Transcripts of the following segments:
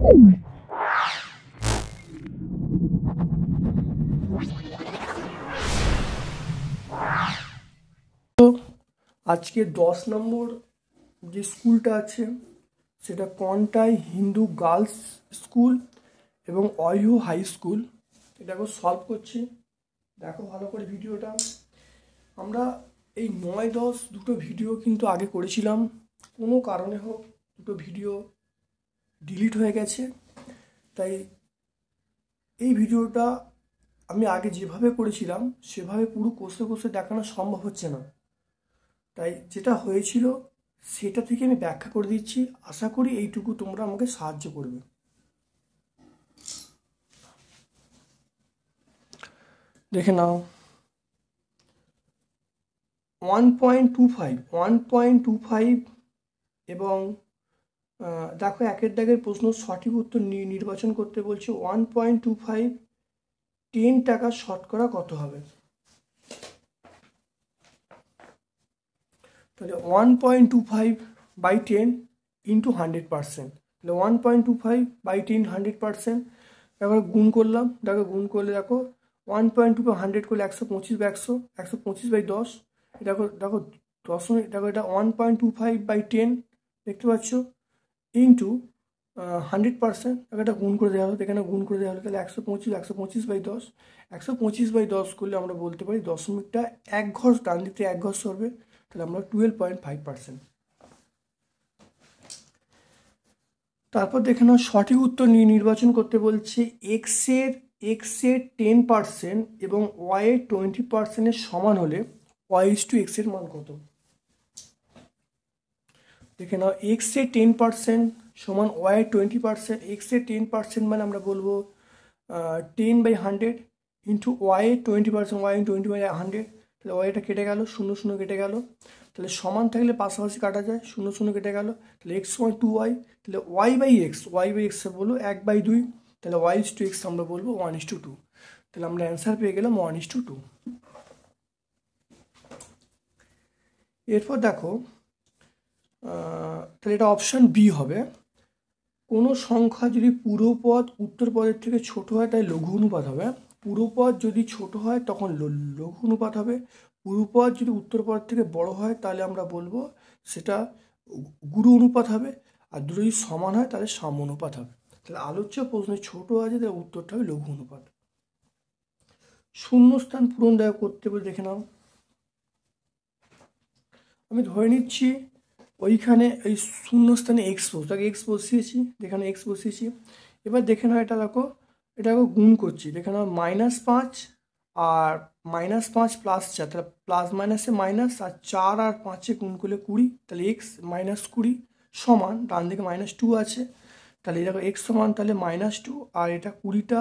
আজকে 10 নম্বর যে স্কুলটা আছে সেটা কন্টাই হিন্দু গার্লস স্কুল এবং অয়ো হাই স্কুল, এটাকে সলভ করছি। দেখো ভালো করে ভিডিওটা। আমরা এই 9-10 দুটো ভিডিও কিন্তু আগে করেছিলাম, কোনো কারণে হোক দুটো ভিডিও ডিলিট হয়ে গেছে। তাই এই ভিডিওটা আমি আগে যেভাবে করেছিলাম সেভাবে পুরো কষে কষে দেখানো সম্ভব হচ্ছে না। তাই যেটা হয়েছিল সেটা থেকে আমি ব্যাখ্যা করে দিচ্ছি, আশা করি এইটুকু তোমরা আমাকে সাহায্য করবে। দেখে নাও 1.25 এবং দেখো একের দাগের প্রশ্ন সঠিক উত্তর নির্বাচন করতে বলছে। 1.25 10 টাকা শতকরা কত হবে? তাহলে 1.25 বাই 10 ইন্টু 100%, তাহলে 1.25 বাই 10 100%। এবার গুণ করলাম, দেখো গুণ করলে দেখো 1.25 100 করলে 125 বা 125 বাই 10, দেখো দেখো দশমিক, দেখো এটা 1.25 বাই 10 দেখতে পাচ্ছ ইন্টু 100%, এটা গুণ করে দেওয়া হলো, এখানে গুণ করে দেওয়া হলো, তাহলে 125 বাই 10, 125 বাই 10 করলে আমরা বলতে পারি দশমিকটা এক ঘর ডান দিকে এক ঘর সরবে, তাহলে আমরা 12.5%। তারপর দেখে নাও সঠিক উত্তর নির্বাচন করতে বলছে। এক্সের 10% এবং ওয়াইয়ের 20% সমান হলে y/x-এর মান কত? দেখে নাও এক্সের 10% সমান ওয়াইয়ের 20%। এক্সের 10% মানে আমরা বলবো 10/100 ইন্টু ওয়াইয়ের 20%, ওয়াই 20/100, তাহলে ওয়াইটা কেটে গেল, 0 0 কেটে গেল, তাহলে সমান থাকলে পাশাপাশি কাটা যায়, 0 0 কেটে গেল, তাহলে x সমান 2y, তাহলে y/x বলবো 1/2, তাহলে y/x আমরা বলবো 1:2, তাহলে আমরা অ্যান্সার পেয়ে গেলাম 1:2। এরপর দেখো তাহলে এটা অপশান বি হবে। কোনো সংখ্যা যদি পুরো পদ উত্তর পদের থেকে ছোট হয় তাই লঘু অনুপাত হবে। পুরো পদ যদি ছোট হয় তখন লঘু অনুপাত হবে। পুরো পদ যদি উত্তর পদ থেকে বড় হয় তাহলে আমরা বলবো সেটা গুরু অনুপাত হবে। আর দুটো যদি সমান হয় তাহলে সাম্য অনুপাত হবে। তাহলে আলোচ্য প্রশ্নে ছোট আছে তাহলে উত্তরটা হবে লঘু অনুপাত। শূন্যস্থান পূরণ করতে বলে দেখে নাও। আমি ধরে নিচ্ছি ওইখানে এই শূন্যস্থানে এক্স বসিয়েছি, এখানে এক্স বসিয়েছি। এবার দেখে নাও এটা দেখো, এটাকে গুণ করছি, দেখে নাও -5 আর -5 +4, তাহলে প্লাস মাইনাসে মাইনাস, আর 4 আর 5 গুণ করলে 20, তাহলে এক্স -20 সমান, ডান দিকে -2 আছে, তাহলে দেখো এক্স সমান তাহলে -2, আর এটা 20টা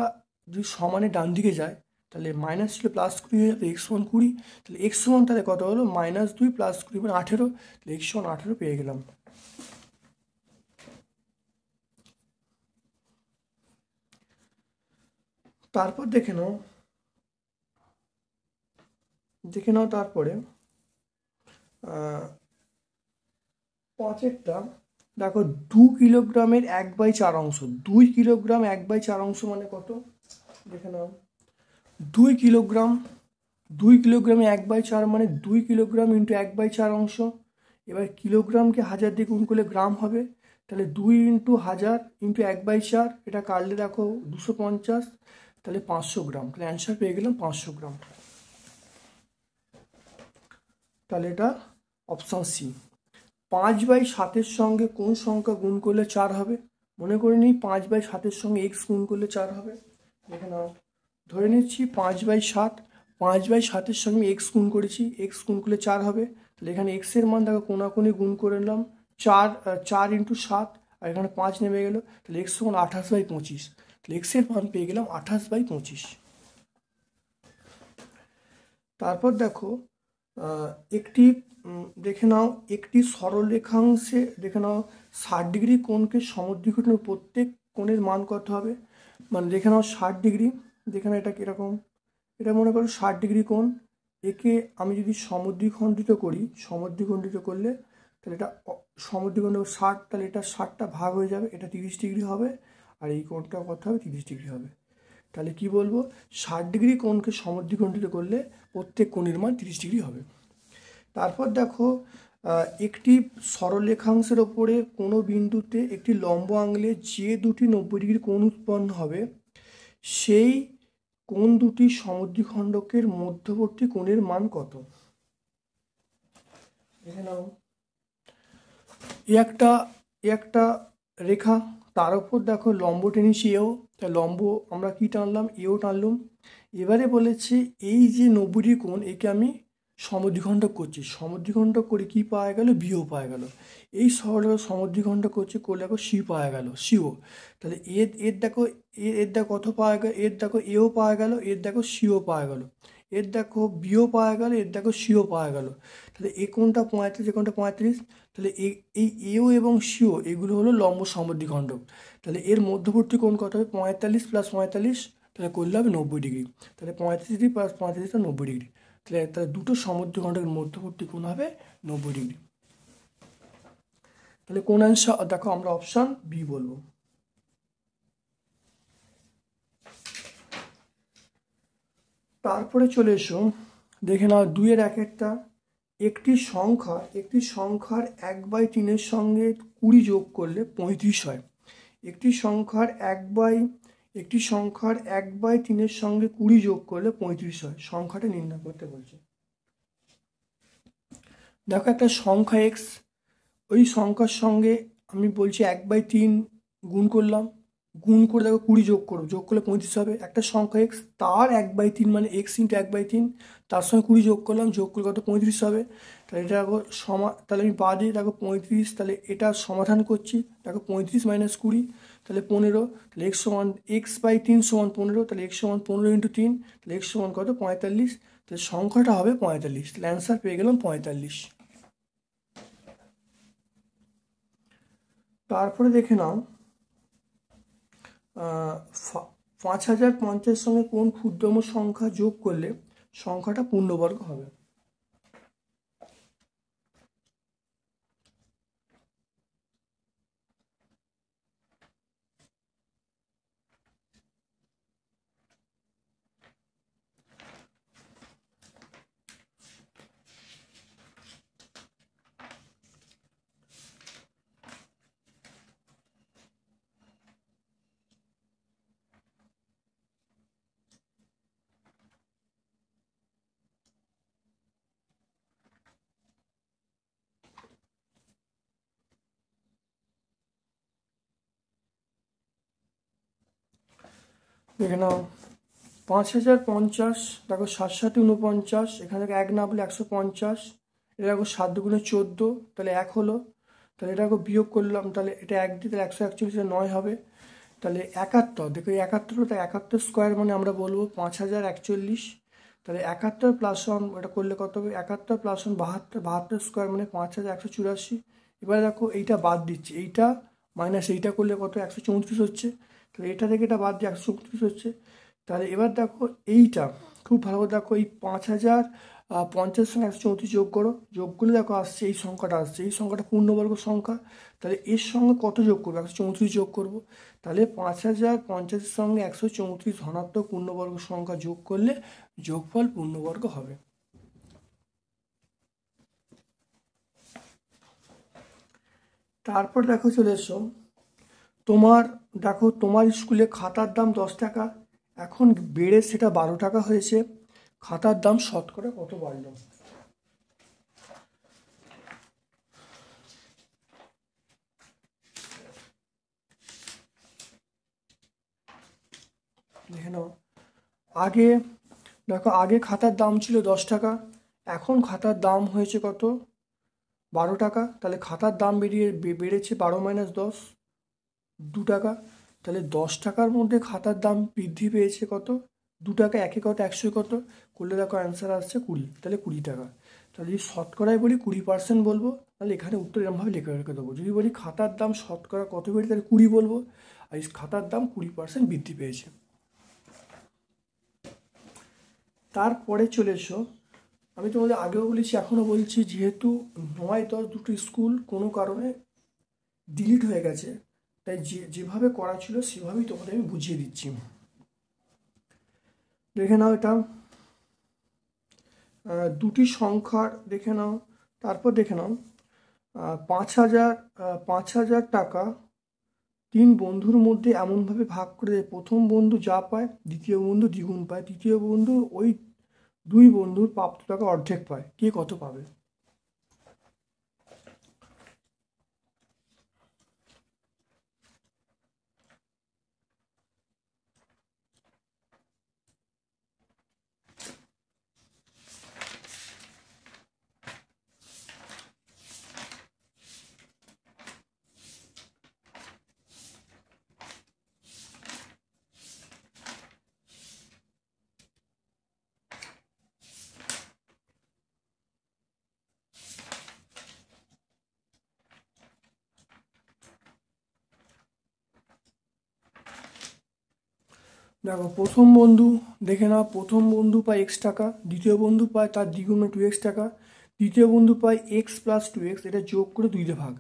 যদি সমানে ডান দিকে যায় তাহলে মাইনাস ছিল +20 হয়ে যাবে, এক্স সমান 20, তাহলে এক্স সমান তাহলে কত হলো -2 + 20 মানে 18, তাহলে এক্স সমান 18 পেয়ে গেলাম। তারপর দেখে নাও তারপরে 5-এরটা দেখো 2 কিলোগ্রামের 1/4 অংশ, 2 কিলোগ্রাম 1/4 অংশ মানে কত? দেখে নাও 2 কিলোগ্রামে 1/4 মানে 2 কিলোগ্রাম ইন্টু 1/4 অংশ। এবার কিলোগ্রামকে 1000 দিয়ে গুণ করলে গ্রাম হবে, তাহলে 2 ইন্টু 1000 ইন্টু 1/4, এটা কাটলে দেখো 250, তাহলে 500 গ্রাম, তাহলে অ্যান্সার পেয়ে গেলাম 500 গ্রাম। তাহলে এটা অপশান সি। 5/7 সঙ্গে কোন সংখ্যা গুণ করলে 4 হবে? মনে করে নিই 5/7 সঙ্গে এক্স গুণ করলে 4 হবে। দেখে নাও ধরে নিচ্ছি 5/7, 5/7 সঙ্গে এক্স গুণ করেছি, এক্স গুণ করলে 4 হবে, তাহলে এখানে এক্সের মান দেখো কোনাকুনি গুণ করে নিলাম, 4 ইন্টু 7, আর এখানে 5 নেমে গেল, তাহলে এক্স সমান 28/25, তাহলে এক্সের মান পেয়ে গেলাম 28/25। তারপর দেখো একটি দেখে নাও একটি সরলরেখাংশে দেখে নাও 60 ডিগ্রি কোণকে সমদ্বিখণ্ডের প্রত্যেক কোণের মান কত হবে? মানে দেখে নাও 60 ডিগ্রি, দেখে নাও এটা কীরকম, এটা মনে করো 60 ডিগ্রি কোণ, একে আমি যদি সমদ্বিখণ্ডিত করি, সমদ্বিখণ্ডিত করলে তাহলে এটা সমদ্বিখণ্ড 60, তাহলে এটা 60টা ভাগ হয়ে যাবে, এটা 30 ডিগ্রি হবে, আর এই কোণটা কত হবে, 30 ডিগ্রি হবে। তাহলে কি বলবো, 60 ডিগ্রি কোণকে সমদ্বিখণ্ডিত করলে প্রত্যেক কোণের মান 30 ডিগ্রি হবে। তারপর দেখো, একটি সরলরেখাংশের ওপরে কোনো বিন্দুতে একটি লম্ব আঙুলে যে দুটি 90 ডিগ্রি কোণ উৎপন্ন হবে সেই কোণ দুটি সমদ্বিখণ্ডকের মধ্যবর্তী কোণের মান কত? দেখে নাও, একটা রেখা, তার উপর দেখো লম্ব টেনেছি এও, তা লম্ব আমরা কি টানলাম, এও টানলাম। এবারে বলেছে এই যে 90 ডিগ্রি কোণ একে আমি সমদ্বিখণ্ডক করছি, সমদ্বিখণ্ডক করে কি পাওয়া গেল, বিও পাওয়া গেল। এই সরলরেখা সমদ্বিখণ্ডক করছে, করলে দেখো সি পাওয়া গেল, সিও। তাহলে এর দেখো এর দেখো কত পাওয়া গেল, এর দেখো এও পাওয়া গেল, এর দেখো সিও পাওয়া গেল, এর দেখো বিও পাওয়া গেল, এর দেখো সিও পাওয়া গেল। তাহলে এই কোণটা 35, এই কোণটা 35। তাহলে এই এও এবং সিও এগুলো হলো লম্ব সমদ্বিখণ্ডক। তাহলে এর মধ্যবর্তী কোণ কত হবে, 45 + 45, তাহলে করলে হবে 90 ডিগ্রি। তাহলে 35 ডিগ্রি + 35 = 90 ডিগ্রি। তাহলে দুটো সমদ্বিখণ্ডকের মধ্যবর্তী কোণ হবে 90 ডিগ্রি। তাহলে কোন অ্যান্সার, দেখো আমরা অপশান বি বলবো। তারপরে চলে এসো, দেখে নাও 2-এর একটা, একটি সংখ্যার 1/3 সঙ্গে 20 যোগ করলে 35 হয়। একটি সংখ্যার 1/3 সঙ্গে 20 যোগ করলে 35 হয়। সংখ্যাটা নির্ণয় করতে বলছে। দেখো একটা সংখ্যা x, ওই সংখ্যার সঙ্গে আমি বলছি 1/3 গুণ করলাম, গুণ করে দেখো 20 যোগ করো, যোগ করলে 35 হবে। একটা সংখ্যা x, তার 1/3 মানে x × 1/3, তার সঙ্গে 20 যোগ করলাম, যোগ করলে কত, 35 হবে। তাহলে এটা দেখো তাহলে আমি বাদে দেখো 35, তাহলে এটা সমাধান করছি, দেখো 35 - 20, তাহলে 15। তাহলে x/3 = 15, তাহলে x = 15 × 3, তাহলে x সমান কত, 45। তাহলে সংখ্যাটা হবে 45। তাহলে অ্যান্সার পেয়ে গেলাম 45। তারপরে দেখে নাও, 5050 সঙ্গে কোন ক্ষুদ্রতম সংখ্যা যোগ করলে সংখ্যাটা পূর্ণবর্গ হবে? দেখে নাও, 5050, দেখো 7 × 7 = 49, এখান থেকে 1 না বলে 150, এটা দেখো 7 × 2 = 14, তাহলে 1 হলো। তাহলে এটা দেখো বিয়োগ করলাম, তাহলে এটা 1 দিয়ে, তাহলে 141, 9 হবে। তাহলে 71, দেখো 71 হলো, তাই 71 স্কোয়ার মানে আমরা বলবো 5041। তাহলে 71 + 1, এটা করলে কত হবে, 71 + 1 72, 72 স্কোয়ার মানে 5184। এবারে দেখো এইটা বাদ দিচ্ছি, এইটা মাইনাস এইটা করলে কত, 134 হচ্ছে। তাহলে এটা থেকে এটা বাদ দিয়ে 134 হচ্ছে। তাহলে এবার দেখো এইটা খুব ভালো করে দেখো, এই 5050 সঙ্গে 134 যোগ করো, যোগ করলে দেখো আসছে এই সংখ্যাটা, আসছে এই সংখ্যাটা পূর্ণবর্গ সংখ্যা। তাহলে এর সঙ্গে কত যোগ করবো, 134 যোগ করবো। তাহলে 5050 সঙ্গে 134 ধনাত্মক পূর্ণবর্গ সংখ্যা যোগ করলে যোগফল পূর্ণবর্গ হবে। তারপর দেখো চলে এসো, তোমার স্কুলে খাতার দাম 10 টাকা, এখন বেড়ে সেটা 12 টাকা হয়েছে, খাতার দাম শতকরা কত বাড়লো? দেখে নাও, আগে খাতার দাম ছিল 10 টাকা, এখন খাতার দাম হয়েছে কত, 12 টাকা। তাহলে খাতার দাম বেড়েছে 12 - 10, 2 টাকা। তাহলে 10 টাকার মধ্যে খাতার দাম বৃদ্ধি পেয়েছে কত, 2 টাকা। একে কত, 100 কত করলে দেখো অ্যান্সার আসছে 20, তাহলে 20 টাকা। তাহলে যদি শতকরায় বলি 20% বলবো, তাহলে এখানে উত্তর এরমভাবে রেখে দেবো। যদি বলি খাতার দাম শতকরা কত বেড়ে, তাহলে 20 বলবো, আর এই খাতার দাম 20% বৃদ্ধি পেয়েছে। তারপরে চলে এসো, আমি তোমাদের আগেও বলেছি এখনও বলছি, যেহেতু 9 10 দুটো স্কুল কোনো কারণে ডিলিট হয়ে গেছে, তাই যেভাবে করা ছিল সেভাবেই তোমাদের আমি বুঝিয়ে দিচ্ছি। দেখে নাও এটা দুটি সংখ্যার দেখে নাও। তারপর দেখে নাও 5,000 টাকা 3 বন্ধুর মধ্যে এমনভাবে ভাগ করে দেয়, প্রথম বন্ধু যা পায় দ্বিতীয় বন্ধু দ্বিগুণ পায়, তৃতীয় বন্ধু ওই 2 বন্ধুর প্রাপ্ত টাকা অর্ধেক পায়, কে কত পাবে? দেখো প্রথম বন্ধু দেখে নাও, প্রথম বন্ধু পায় এক্স টাকা, দ্বিতীয় বন্ধু পায় তার দ্বিগুণ 2x টাকা, তৃতীয় বন্ধু পায় এক্স প্লাস 2x, এটা যোগ করে 2 দিয়ে ভাগ।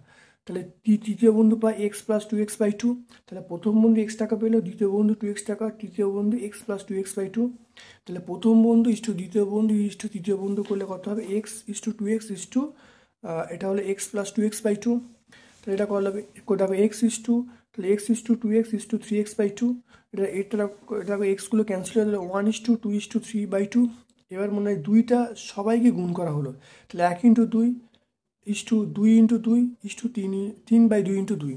তাহলে তৃতীয় বন্ধু পায় এক্স প্লাস 2x/2। তাহলে প্রথম বন্ধু এক্স টাকা পেলো, দ্বিতীয় বন্ধু 2x টাকা, তৃতীয় বন্ধু এক্স প্লাস 2x/2। তাহলে প্রথম বন্ধু ইস্টু দ্বিতীয় বন্ধু ইস্টু তৃতীয় বন্ধু করলে কত হবে? এক্স ইস্টু 2x ইস্টু এটা হলো এক্স প্লাস 2x/2। তাহলে এটা করতে হবে এক্স ইস্টু, তাহলে x is to 2x is to 3x/2। এটা এক্সগুলো ক্যান্সেল হয়ে গেলে 1:2:3/2। এবার মনে হয় দুইটা সবাইকে গুণ করা হলো, তাহলে 1:2 ইস্টু 2:2 ইস্টু 3/2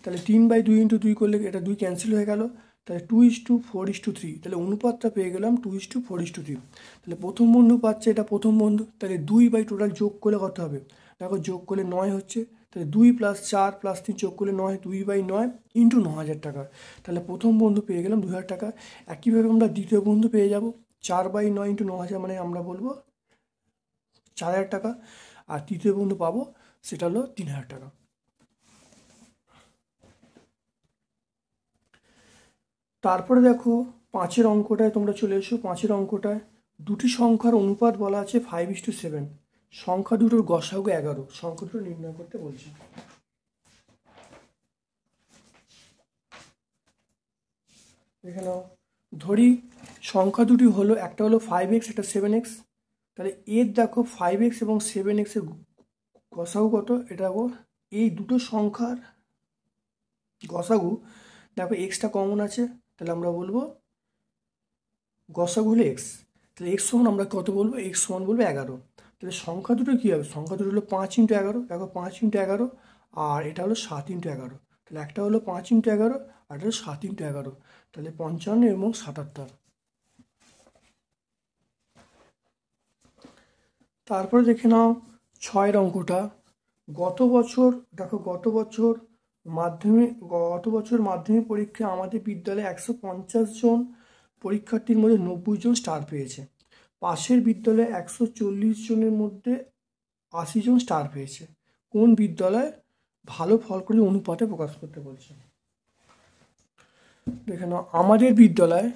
তাহলে 3/2 করলে এটা 2 ক্যান্সেল হয়ে গেল, তাহলে 2:4:3। তাহলে অনুপাতটা পেয়ে গেলাম 2:4:3। তাহলে প্রথম বন্ধু পাচ্ছে, এটা প্রথম বন্ধু, তাহলে 2/টোটাল যোগ করলে কত হবে? দেখো যোগ করলে 9 হচ্ছে, তাহলে 2 + 4 + 3 যোগ করলে 9, 2/9 ইন্টু 9,000 টাকা। তাহলে প্রথম বন্ধু পেয়ে গেলাম 2,000 টাকা। একইভাবে আমরা দ্বিতীয় বন্ধু পেয়ে যাব 4/9 ইন্টু 9,000, মানে আমরা বলবো 4,000 টাকা। আর তৃতীয় বন্ধু পাবো সেটা হলো 3,000 টাকা। তারপরে দেখো 5-এর অঙ্কটায় তোমরা চলে এসো। 5-এর অঙ্কটায় দুটি সংখ্যার অনুপাত বলা আছে 5:7। সংখ্যা দুটোর গসাগু 11, সংখ্যা দুটো নির্ণয় করতে বলছি। দেখে নাও, ধরি সংখ্যা দুটি হলো, একটা হলো 5x, একটা 7x। তাহলে এর দেখো 5x এবং 7x এর গসাগু কত? এটা দেখো এই দুটো সংখ্যার গসাগু, দেখো এক্সটা কমন আছে, তাহলে আমরা বলবো গসাগু হলো এক্স। তাহলে এক্স সমান আমরা কত বলবো? এক্স সমান বলবো 11। তাহলে সংখ্যা দুটো কী হবে? সংখ্যা দুটো হলো 5x11। দেখো 5x11, আর এটা হলো 7x11। তাহলে একটা হলো 5x11 আর এটা হলো 7x11। তাহলে 55 এবং 77। তারপরে দেখে নাও 6-এর অঙ্কটা। গত বছর মাধ্যমিক পরীক্ষায় আমাদের বিদ্যালয়ে 150 জন পরীক্ষার্থীর মধ্যে 90 জন স্টার পেয়েছে। পাশের বিদ্যালয়ে 140 জনের মধ্যে 80 জন স্টার পেয়েছে। কোন বিদ্যালয় ভালো ফল করে অনুপাতে প্রকাশ করতে বলছে? দেখে নাও আমাদের বিদ্যালয়ে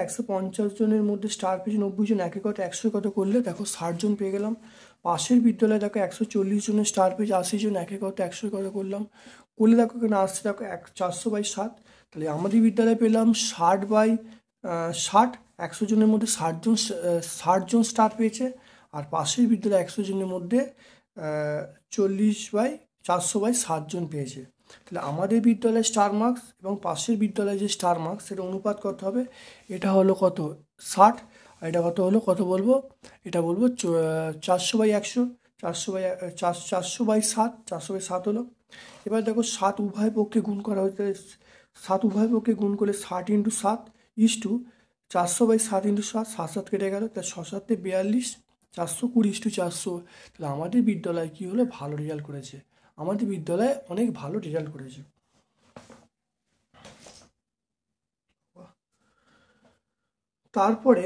150 জনের মধ্যে স্টার পেয়েছে 90 জন। একে কত 100 কত করলে দেখো 60 জন পেয়ে গেলাম। পাশের বিদ্যালয়ে দেখো 140 জনের স্টার পেয়েছে 80 জন। একে কত 100 কত করলাম, করলে দেখো এখানে আসছে দেখো 400/7। তাহলে আমাদের বিদ্যালয়ে পেলাম 60/60। 100 জনের মধ্যে 60 জন স্টার পেয়েছে। আর পাশের বিদ্যালয়ে 100 জনের মধ্যে 400/7 জন পেয়েছে। তাহলে আমাদের বিদ্যালয়ে স্টার মার্কস এবং পাশের বিদ্যালয়ে যে স্টার মার্কস, সেটা অনুপাত কত হবে? এটা হলো কত? 60। আর এটা কত হলো? কত বলবো? এটা বলবো 400/100। 400/7, 400/7 হলো। এবার দেখো 7 উভয় পক্ষে গুণ করা হচ্ছে। 7 উভয় পক্ষে গুণ করলে 60x7 ইস্টু 400/7x7, 7 কেটে গেল, তাহলে 6×7 42, 420:400। তাহলে আমাদের বিদ্যালয় কী হলো? ভালো রেজাল্ট করেছে। আমাদের বিদ্যালয়ে অনেক ভালো রেজাল্ট করেছে। তারপরে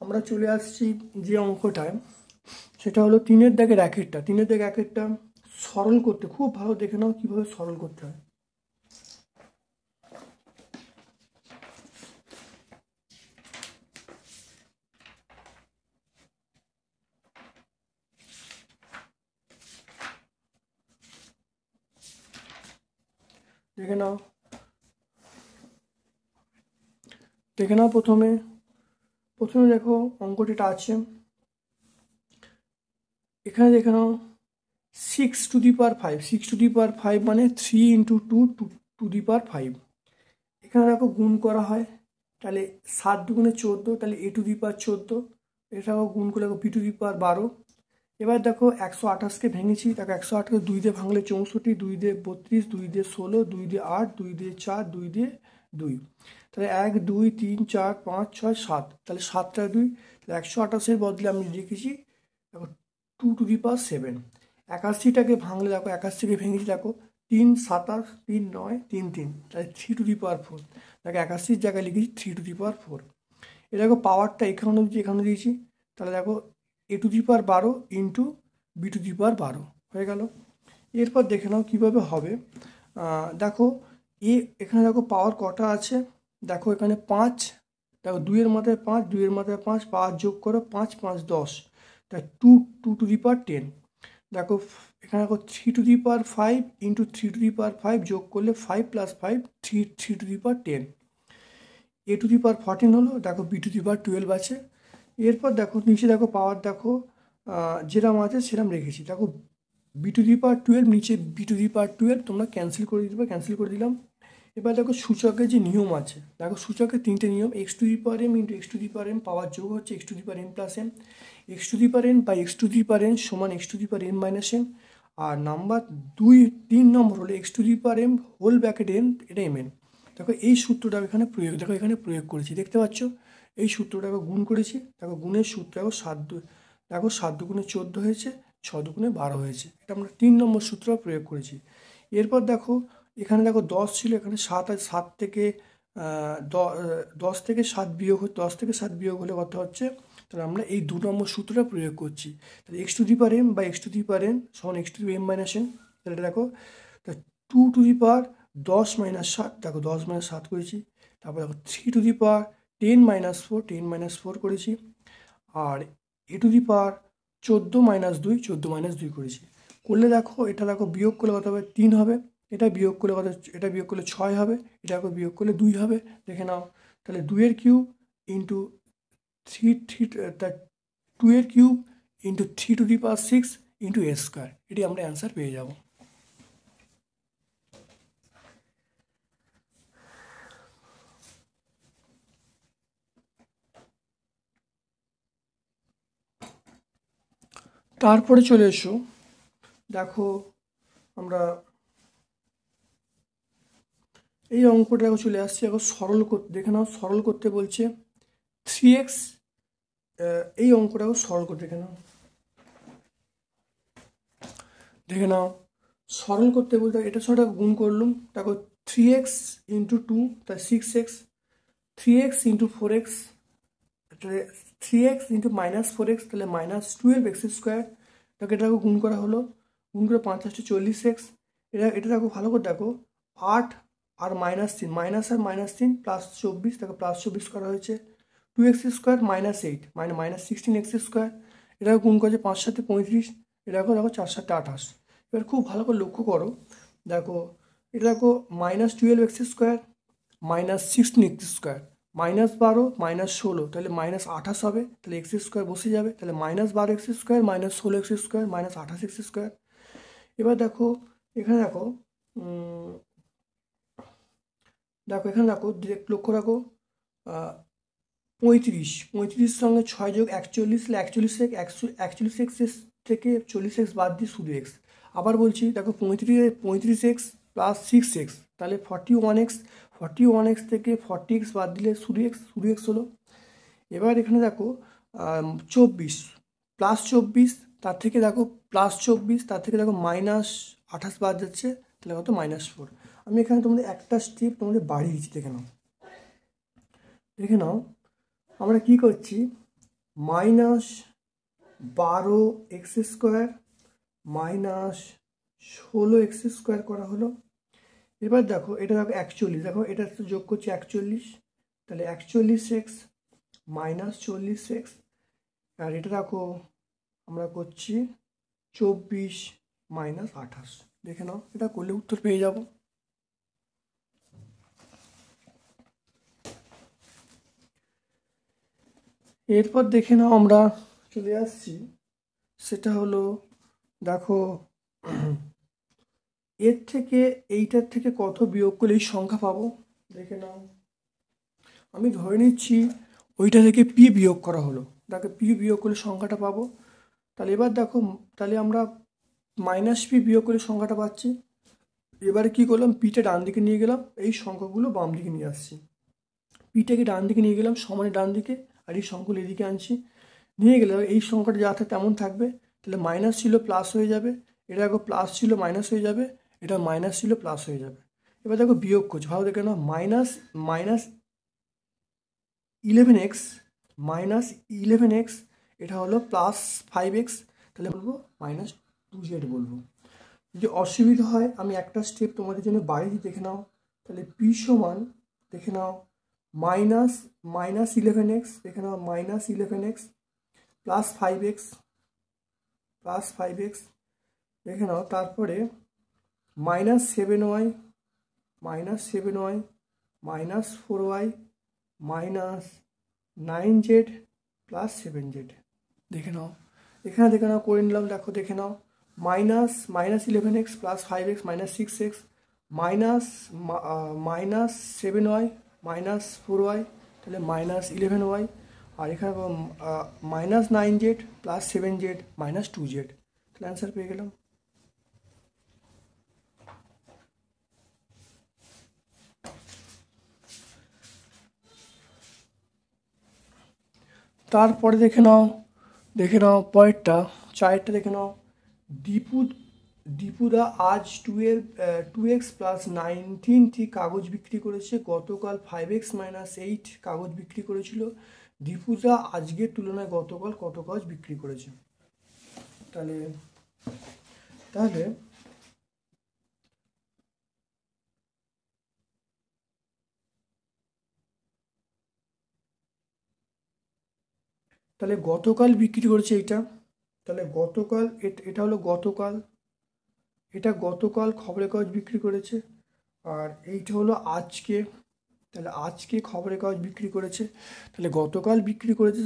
আমরা চলে আসছি যে অঙ্কটায়, সেটা হলো 3-এর দাগের একেরটা। 3-এর দাগের একেরটা সরল করতে খুব ভালো, দেখে নাও কীভাবে সরল করতে হয়। দেখে নাও, দেখে নাও। প্রথমে দেখো অঙ্কটিটা আছে, এখানে দেখে নাও 6^5, 6^5 মানে 3×2^5। এখানে দেখো গুণ করা হয়, তাহলে 7×2=14, তাহলে a^14। এটাও গুণ করে দেখো b^12। এবার দেখো 128কে ভেঙেছি, দেখো 108কে 2 দিয়ে ভাঙলে 64, 2 দিয়ে 32, 2 দিয়ে 16, 2 দিয়ে 8, 2 দিয়ে 4, 2 দিয়ে 2। তাহলে 1 2 3 4 5 6 7, তাহলে 7টা 2, তাহলে 128-এর বদলে আমি লিখেছি দেখো 2^7। 81টাকে ভাঙলে দেখো 81কে ভেঙেছি, দেখো 3 27, 3 9, 3 3, তাহলে 3^4। দেখো 81-র জায়গায় লিখেছি 3^4। এ দেখো পাওয়ারটা এখানে দিয়েছি, তাহলে দেখো a^12 ইন্টু b^12 হয়ে গেল। এরপর দেখে নাও কীভাবে হবে। দেখো এখানে দেখো পাওয়ার কটা আছে, দেখো এখানে 5, দেখো 2-এর মাথায় 5, 2-এর মাথায় 5, পাওয়ার যোগ করো 5 5 10, তাই 2×10। দেখো এখানে দেখো 3^5 ইন্টু 3^5 যোগ করলে 5 + 5 3×10। a^14 হলো, দেখো b^12 আছে। এরপর দেখো নিচে দেখো পাওয়ার দেখো যেরকম আছে সেরকম রেখেছি। দেখো b^12 নিচে b^12 তোমরা ক্যান্সেল করে দিতে পারো, ক্যান্সেল করে দিলাম। এবার দেখো সূচকের যে নিয়ম আছে, দেখো সূচকের 3টে নিয়ম, x^m ইন্টু x^m, পাওয়ার যোগ হচ্ছে x^m plus m, x^n by x^n সমান x^m মাইনাস m। আর নাম্বার 3 নম্বর হলো x^m হোল ব্র্যাকেট n, এটা mn। দেখো এই সূত্রটা এখানে প্রয়োগ, দেখো এখানে প্রয়োগ করেছি, দেখতে পাচ্ছ এই সূত্রটাকে গুণ করেছি। দেখো গুণের সূত্র দেখো 7×14 হয়েছে, 6×12 হয়েছে। এটা আমরা 3 নম্বর সূত্র প্রয়োগ করেছি। এরপর দেখো এখানে দেখো 10 ছিল, এখানে 7 আছে, 7 থেকে 10 থেকে 7 বিয়োগ, 10 থেকে 7 বিয়োগ হলে কত হচ্ছে, তাহলে আমরা এই 2 নম্বর সূত্রটা প্রয়োগ করছি। তাহলে x^m বাই x^n সমান x^m মাইনাস n। তাহলে এটা দেখো 2^10 - 7, দেখো 10 - 7 করেছি। তারপর দেখো 3^10 - 4, 10 - 4 করেছি। আর a^14 - 2, 14 - 2 করেছি। করলে দেখো এটা দেখো বিয়োগ করলে কত হবে, 3 হবে। এটা বিয়োগ করলে কত, এটা বিয়োগ করলে 6 হবে। এটা বিয়োগ করলে 2 হবে, দেখে নাও। তাহলে 2-এর কিউব ইন্টু 2-এর কিউব ইন্টু 3^6 ইন্টু a², এটি আমরা অ্যান্সার পেয়ে যাব। তারপরে চলে এসো, দেখো আমরা এই অঙ্কটা দেখো চলে আসছে। এখন সরল করতে, দেখে নাও সরল করতে বলছে 3x, এই অঙ্কটাকে সরল করতে দেখে নাও সরল করতে বলতে এটা সঙ্গে গুণ করলাম। দেখো 3x ইন্টু 2, তাই 6x, 3x ইন্টু 4x, তাহলে 3x ইন্টু -4x, তাহলে -12x²। তাকে এটাকে গুণ করা হলো, গুণ করে 5 × 40x। এটা দেখো ভালো করে দেখো, 8 আর -3, মাইনাস আর -3 +24, দেখো +24 করা হয়েছে। 2x² -8 মানে -16x²। এটাকে গুণ করেছে 5 × 7 = 35, দেখো 4 × 7 = 28। এবার খুব ভালো করে লক্ষ্য করো, দেখো এটা দেখো -12x² -16x², -12 -16, তাহলে -28 হবে, তাহলে x² বসে যাবে, তাহলে -12x² -16x² -28x²। এবার দেখো এখানে দেখো এখানে দেখো ডিরেক্ট লক্ষ্য রাখো, 35 সঙ্গে 6 যোগ 41, তাহলে 41x থেকে 40x বাদ দিয়ে শুধু x। আবার বলছি দেখো 35x প্লাস 6x, তাহলে 41x থেকে 40x বাদ দিলে শুধু x হলো। এবার এখানে দেখো 24 প্লাস 24, তার থেকে দেখো +24, তার থেকে দেখো -28 বাদ যাচ্ছে, তাহলে কত -4। আমি এখানে তোমাদের একটা স্টেপ তোমাদের বাড়িয়ে দিচ্ছি, দেখে নাও আমরা কি করছি, -12x² -16x² করা হলো। এবার দেখো এটা দেখো 41, দেখো এটা যোগ করছি 41, তাহলে 41x -40x, আর এটা দেখো আমরা করছি 24 - 28, দেখে নাও এটা করলে উত্তর পেয়ে যাব। এরপর দেখে নাও আমরা চলে আসছি, সেটা হলো দেখো এর থেকে এইটার থেকে কত বিয়োগ করলে এই সংখ্যা পাবো। দেখে নাও, আমি ধরে নিচ্ছি ওইটা থেকে পি বিয়োগ করা হলো, দেখো পি বিয়োগ করলে সংখ্যাটা পাবো। তাহলে এবার দেখো, তাহলে আমরা মাইনাস পি বিয়োগ করলে সংখ্যাটা পাচ্ছি। এবারে কি করলাম, পিটা ডান দিকে নিয়ে গেলাম, এই সংখ্যাগুলো বাম দিকে নিয়ে আসছি। পিটাকে ডান দিকে নিয়ে গেলাম সমানে ডান দিকে, আর এই সংখ্যাগুলো এদিকে আনছি, নিয়ে গেলে এই সংখ্যাটা যা থাকে তেমন থাকবে। তাহলে মাইনাস ছিল প্লাস হয়ে যাবে, এটা দেখো প্লাস ছিল মাইনাস হয়ে যাবে, এটা মাইনাস ছিল প্লাস হয়ে যাবে। এবার দেখো বিয়োগ করছি, ভালো দেখে না, minus minus 11x minus 11x, এটা হলো প্লাস 5x, তাহলে বলবো -2z বলবো। যদি অসুবিধা হয় আমি একটা স্টেপ তোমাদের জন্য বাড়িয়ে দেখে নাও। তাহলে পি সমান দেখে নাও -11x, দেখে নাও -11x প্লাস 5x দেখে নাও, তারপরে -7y -4y -9z plus 7z। দেখে নাও, এখানে দেখে নাও করে নিলাম, দেখো দেখে নাও, -11x plus 5x -6x -7y -4y, তাহলে -11y, আর এখানে -9z প্লাস 7z -2z, তাহলে অ্যান্সার পেয়ে গেলাম। তারপরে দেখে নাও পরেরটা, চারেরটা দেখে নাও, দীপুদা আজ 2x প্লাস 19টি কাগজ বিক্রি করেছে, গতকাল 5x মাইনাস 8 কাগজ বিক্রি করেছিল। দীপুদা আজকের তুলনায় গতকাল কত কাগজ বিক্রি করেছে। তাহলে তাহলে গতকাল বিক্রি করেছে এইটা, তাহলে গতকাল এটা হলো গতকাল, এটা গতকাল খবরের কাগজ বিক্রি করেছে, আর এইটা হলো আজকে, তাহলে আজকে খবরের কাগজ বিক্রি করেছে। তাহলে গতকাল বিক্রি করেছে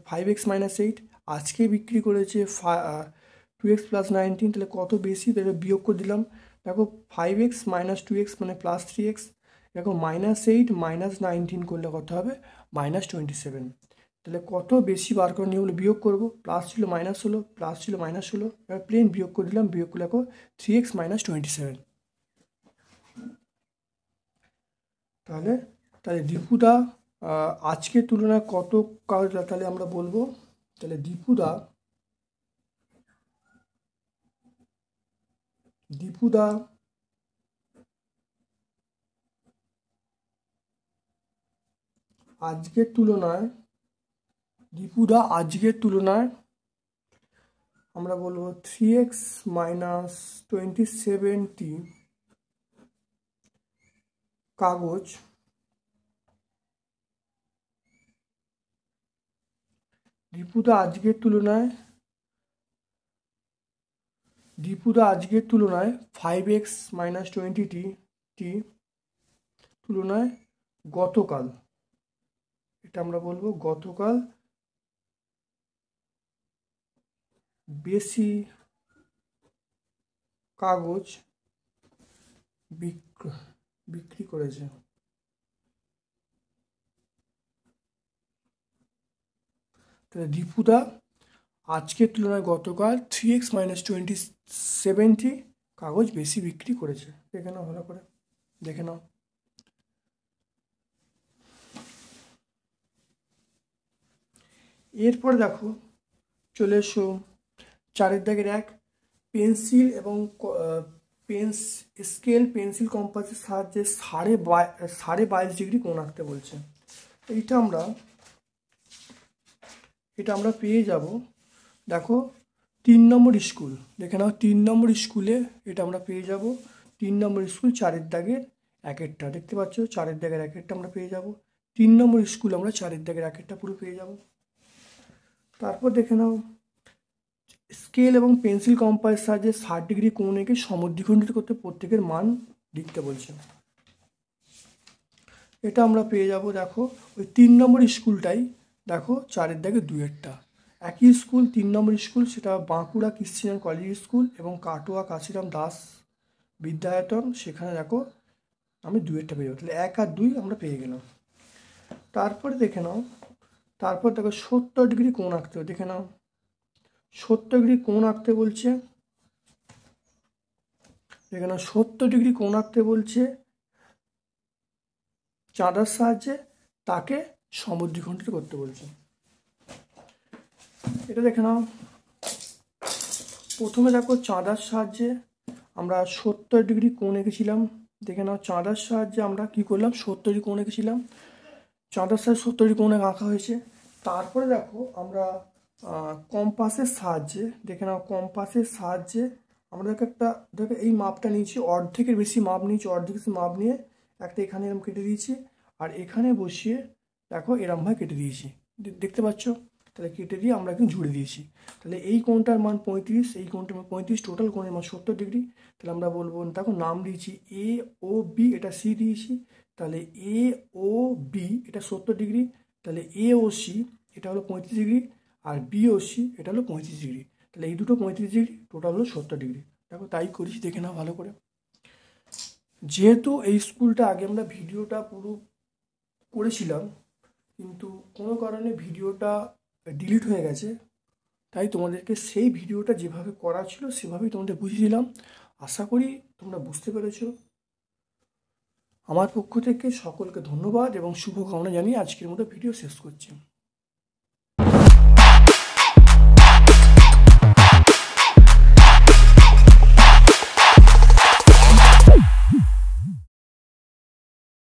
5x মাইনাস 8, আজকে বিক্রি করেছে 2x প্লাস 19, তাহলে কত বেশি, তাহলে বিয়োগ করে দিলাম। দেখো 5x মাইনাস 2x মানে প্লাস 3x, দেখো -8 -19 করলে কত হবে, -27। তাহলে কত বেশি বার করে নিয়ে বিয়োগ করবো, প্লাস ছিল মাইনাস হলো, প্লাস ছিল মাইনাস হলো, এবার প্লেন বিয়োগ করে দিলাম, বিয়োগ করলে দেখো 3x -27। তাহলে দীপুদা আজকের তুলনায় কত কাগজ, তাহলে আমরা বলবো, তাহলে দীপুদা আজকের তুলনায় আমরা বলবো 3x -27টি কাগজ দীপুদা আজকের তুলনায় 5x -20টি তুলনায় গতকাল, এটা আমরা বলবো গতকাল বেশি কাগজ বিক্রি করেছে। তাহলে দীপুদা আজকের তুলনায় গতকাল 3x -27টি কাগজ বেশি বিক্রি করেছে। দেখে নাও, ভালো করে দেখে নাও। এরপর দেখো চলে এসো 4 দাগের 1, পেন্সিল এবং স্কেল পেন্সিল কম্পাসের সাহায্যে 22.5 কোণ আঁকতে বলছে। এটা আমরা পেয়ে যাব, দেখো 3 নম্বর স্কুল, দেখে নাও 3 নম্বর স্কুলে এটা আমরা পেয়ে যাব, 3 নম্বর স্কুল 4 দাগের 1-টা, দেখতে পাচ্ছ 4 দাগের 1-টা আমরা পেয়ে যাব, 3 নম্বর স্কুল আমরা 4 দাগের 1-টা পুরো পেয়ে যাব। তারপর দেখে নাও স্কেল এবং পেন্সিল কম্পাসের সাহায্যে 60 ডিগ্রি কোণ এঁকে সমদ্বিখণ্ডিত করতে প্রত্যেকের মান লিখতে বলছে। এটা আমরা পেয়ে যাব, দেখো ওই 3 নম্বর স্কুলটাই, দেখো 4-এর দাগে 2-এরটা একই স্কুল, 3 নম্বর স্কুল, সেটা বাঁকুড়া ক্রিশ্চিয়ান কলেজ স্কুল এবং কাটোয়া কাশিরাম দাস বিদ্যায়তন, সেখানে দেখো আমি 2-এরটা পেয়ে যাবো। তাহলে 1 আর 2 আমরা পেয়ে গেলাম। তারপরে দেখে নাও, তারপর দেখো 70 ডিগ্রি কোণ আঁকতে হবে। দেখে নাও 70 ডিগ্রি কোণ আঁকতে বলছে। দেখে নাও 70 ডিগ্রি কোণ আঁকতে বলছে চাঁদার সাহায্যে, তাকে সমদ্বিখণ্ডিত করতে বলছে। এটা দেখে নাও, প্রথমে দেখো চাঁদার সাহায্যে আমরা 70 ডিগ্রি কোণ এঁকেছিলাম। দেখে নাও চাঁদার সাহায্যে আমরা কি করলাম, 70 ডিগ্রি কোণ এঁকেছিলাম, চাঁদার সাহায্যে 70 ডিগ্রি কোণে আঁকা হয়েছে। তারপরে দেখো আমরা কম্পাসের সাহায্যে, দেখে নাও কম্পাসের সাহায্যে আমরা দেখো এই মাপটা নিয়েছি, অর্ধেকের বেশি মাপ নিয়েছি, অর্ধেকের বেশি মাপ নিয়ে একটা এখানে এরকম কেটে দিয়েছি, আর এখানে বসিয়ে দেখো এরমভাবে কেটে দিয়েছি, দেখতে পাচ্ছ। তাহলে কেটে দিয়ে আমরা কিন্তু জুড়ে দিয়েছি। তাহলে এই কোণটার মান 35, এই কোণটার মান 35, টোটাল কোণের মান 70 ডিগ্রি। তাহলে আমরা বলবো, দেখো নাম দিয়েছি এ ও বি, এটা সি দিয়েছি। তাহলে এ ও বি এটা 70 ডিগ্রি, তাহলে এ ও সি এটা হলো 35 ডিগ্রি, আর বি ও সি এটা হলো 35 ডিগ্রি। তাহলে এই দুটো 35 ডিগ্রি, টোটাল হলো 70 ডিগ্রি। দেখো তাই করেছি, দেখে নাও ভালো করে। যেহেতু এই স্কুলটা আগে আমরা ভিডিওটা পুরো করেছিলাম, কিন্তু কোনো কারণে ভিডিওটা ডিলিট হয়ে গেছে, তাই তোমাদেরকে সেই ভিডিওটা যেভাবে করা ছিল সেভাবেই তোমাদের বুঝিয়ে দিলাম। আশা করি তোমরা বুঝতে পেরেছো। আমার পক্ষ থেকে সকলকে ধন্যবাদ এবং শুভকামনা জানিয়ে আজকের মতো ভিডিও শেষ করছি।